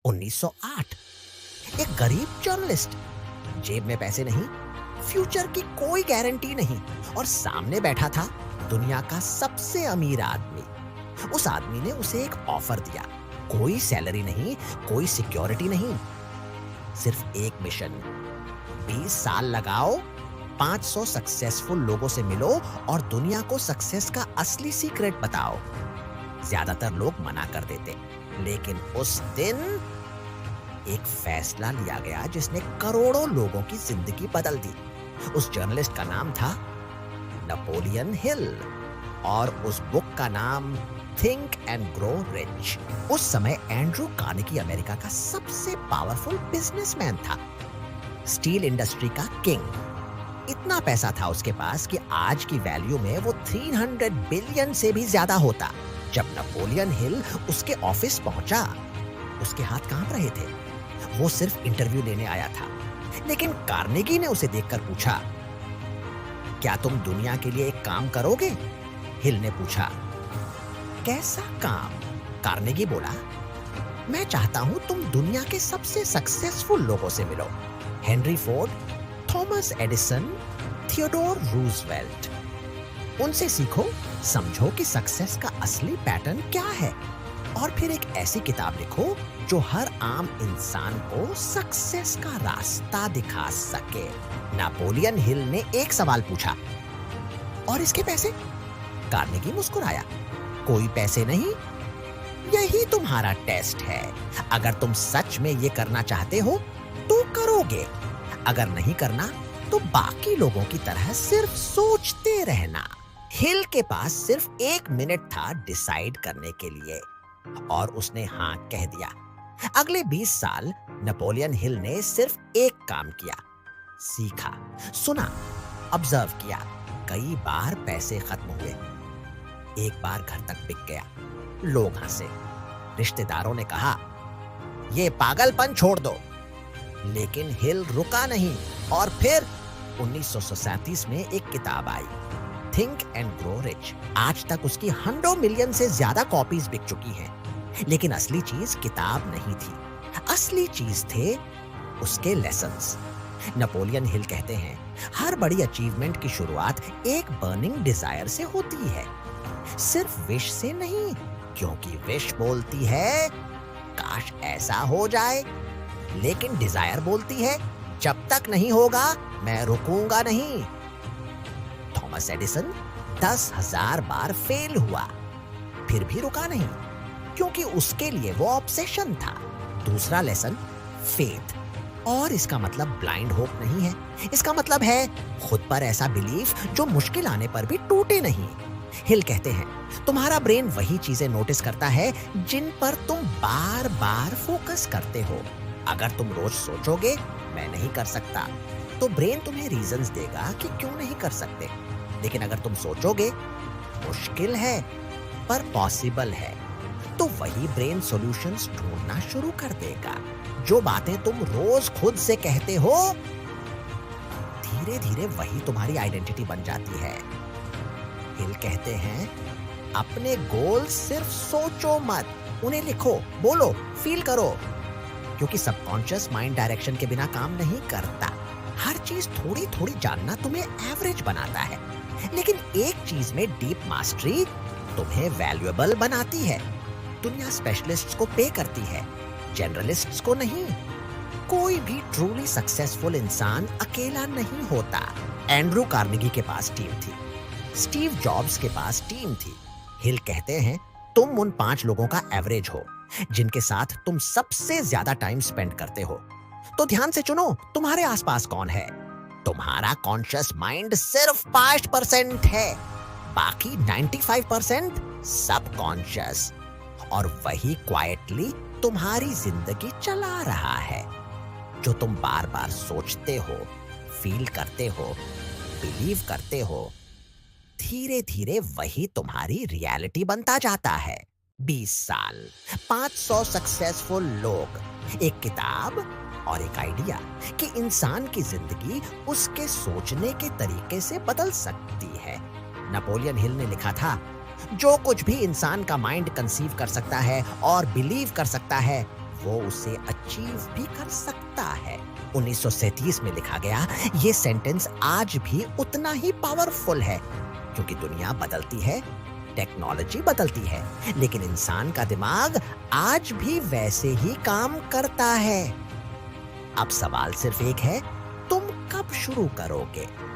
1908। एक गरीब जर्नलिस्ट, जेब में पैसे नहीं, फ्यूचर की कोई गारंटी नहीं, और सामने बैठा था दुनिया का सबसे अमीर आदमी। उस आदमी ने उसे एक ऑफर दिया। कोई सैलरी नहीं, कोई सिक्योरिटी नहीं, सिर्फ एक मिशन। 20 साल लगाओ, 500 सक्सेसफुल लोगों से मिलो और दुनिया को सक्सेस का असली सीक्रेट बताओ। ज्यादातर लोग मना कर देते, लेकिन उस दिन एक फैसला लिया गया जिसने करोड़ों लोगों की जिंदगी बदल दी। उस जर्नलिस्ट का नाम था नेपोलियन हिल, और उस बुक का नाम थिंक एंड ग्रो रिच। उस समय एंड्रू कार्नेगी अमेरिका का सबसे पावरफुल बिजनेसमैन था, स्टील इंडस्ट्री का किंग। इतना पैसा था उसके पास कि आज की वैल्यू में वो 300 बिलियन से भी ज्यादा होता। जब नेपोलियन हिल उसके ऑफिस पहुंचा, उसके हाथ कांप रहे थे। वो सिर्फ इंटरव्यू लेने आया था, लेकिन कार्नेगी ने उसे देखकर पूछा, क्या तुम दुनिया के लिए एक काम करोगे? हिल ने पूछा, कैसा काम? कार्नेगी बोला, मैं चाहता हूं तुम दुनिया के सबसे सक्सेसफुल लोगों से मिलो। Henry Ford, Thomas Edison, Theodore Roosevelt. उनसे सीखो, समझो कि सक्सेस का असली पैटर्न क्या है, और फिर एक ऐसी किताब लिखो जो हर आम इंसान को सक्सेस का रास्ता दिखा सके। नेपोलियन हिल ने एक सवाल पूछा, और इसके पैसे? कार्नेगी मुस्कुराया, कोई पैसे नहीं, यही तुम्हारा टेस्ट है। अगर तुम सच में ये करना चाहते हो तो करोगे, अगर नहीं करना तो बाकी लोगों की तरह सिर्फ सोचते रहना। हिल के पास सिर्फ 1 मिनट था डिसाइड करने के लिए, और उसने हाँ कह दिया। अगले 20 साल नेपोलियन हिल ने सिर्फ एक काम किया, सीखा, सुना, ऑब्जर्व किया। कई बार पैसे खत्म हुए, एक बार घर तक बिक गया, लोग हंसे, रिश्तेदारों ने कहा ये पागलपन छोड़ दो, लेकिन हिल रुका नहीं। और फिर 1937 में एक किताब आई, थिंक एंड ग्रो रिच। आज तक उसकी 100 मिलियन से ज्यादा कॉपीज बिक चुकी हैं, लेकिन असली चीज किताब नहीं थी, असली चीज थे उसके लेसन्स। नेपोलियन हिल कहते हैं, हर बड़ी अचीवमेंट की शुरुआत एक बर्निंग डिजायर से होती है, सिर्फ विश से नहीं, क्योंकि विश बोलती है काश ऐसा हो जाए, लेकिन डिजायर बोलती है जब तक नहीं होगा मैं रुकूंगा नहीं। थॉमस एडिसन 10,000 बार फेल हुआ, फिर भी रुका नहीं, क्योंकि उसके लिए वो ऑब्सेशन था। दूसरा लेसन, फेथ। और इसका मतलब ब्लाइंड होप नहीं है, इसका मतलब है खुद पर ऐसा बिलीफ जो मुश्किल आने पर भी टूटे नहीं। हिल कहते हैं, तुम्हारा ब्रेन वही चीजें नोटिस करता है जिन पर तुम बार बार फोकस करते हो। अगर तुम रोज सोचोगे मैं नहीं कर सकता, तो ब्रेन तुम्हें रीजंस देगा कि क्यों नहीं कर सकते। लेकिन अगर तुम सोचोगे मुश्किल है पर पॉसिबल है, तो वही ब्रेन सॉल्यूशंस ढूंढना शुरू कर देगा। जो बातें तुम रोज खुद से कहते हो, धीरे धीरे वही तुम्हारी आइडेंटिटी बन जाती है। हिल कहते हैं, अपने गोल सिर्फ सोचो मत, उन्हें लिखो, बोलो, फील करो, क्योंकि सबकॉन्शियस माइंड डायरेक्शन के बिना काम नहीं करता। हर चीज थोड़ी थोड़ी जानना तुम्हें एवरेज बनाता है, लेकिन एक चीज में डीप मास्टरी तुम्हें वैल्यूएबल बनाती है। दुनिया स्पेशलिस्ट्स को पे करती है, जनरलिस्ट्स को नहीं। कोई भी ट्रूली सक्सेसफुल इंसान अकेला नहीं होता। एंड्रू कार्नेगी के पास टीम थी, स्टीव जॉब्स के पास टीम थी। हिल कहते हैं, तुम उन 5 लोगों का एवरेज हो जिनके साथ तुम सबसे ज्यादा टाइम स्पेंड करते हो। तो ध्यान से चुनो, तुम्हारे आसपास कौन है? तुम्हारा कॉन्शियस माइंड सिर्फ 5% है, बाकी 95% सबकॉन्शियस, और वही क्वाइटली तुम्हारी जिंदगी चला रहा है। जो तुम बार बार सोचते हो, फील करते हो, बिलीव करते हो, धीरे धीरे वही तुम्हारी रियलिटी बनता जाता है। 20 साल, 500 सक्सेसफुल लोग, एक किताब और एक आइडिया कि इंसान की जिंदगी उसके सोचने के तरीके से बदल सकती है। नेपोलियन हिल ने लिखा था, जो कुछ भी इंसान का माइंड कंसीव कर सकता है और बिलीव कर सकता है, वो उसे अचीव भी कर सकता है। 1937 में लिखा गया ये सेंटेंस आज भी उतना ही पावरफुल है, क्योंकि दुनिया बदलती है, टेक्नोलॉजी बदलती है, लेकिन इंसान का दिमाग आज भी वैसे ही काम करता है। अब सवाल सिर्फ एक है, तुम कब शुरू करोगे?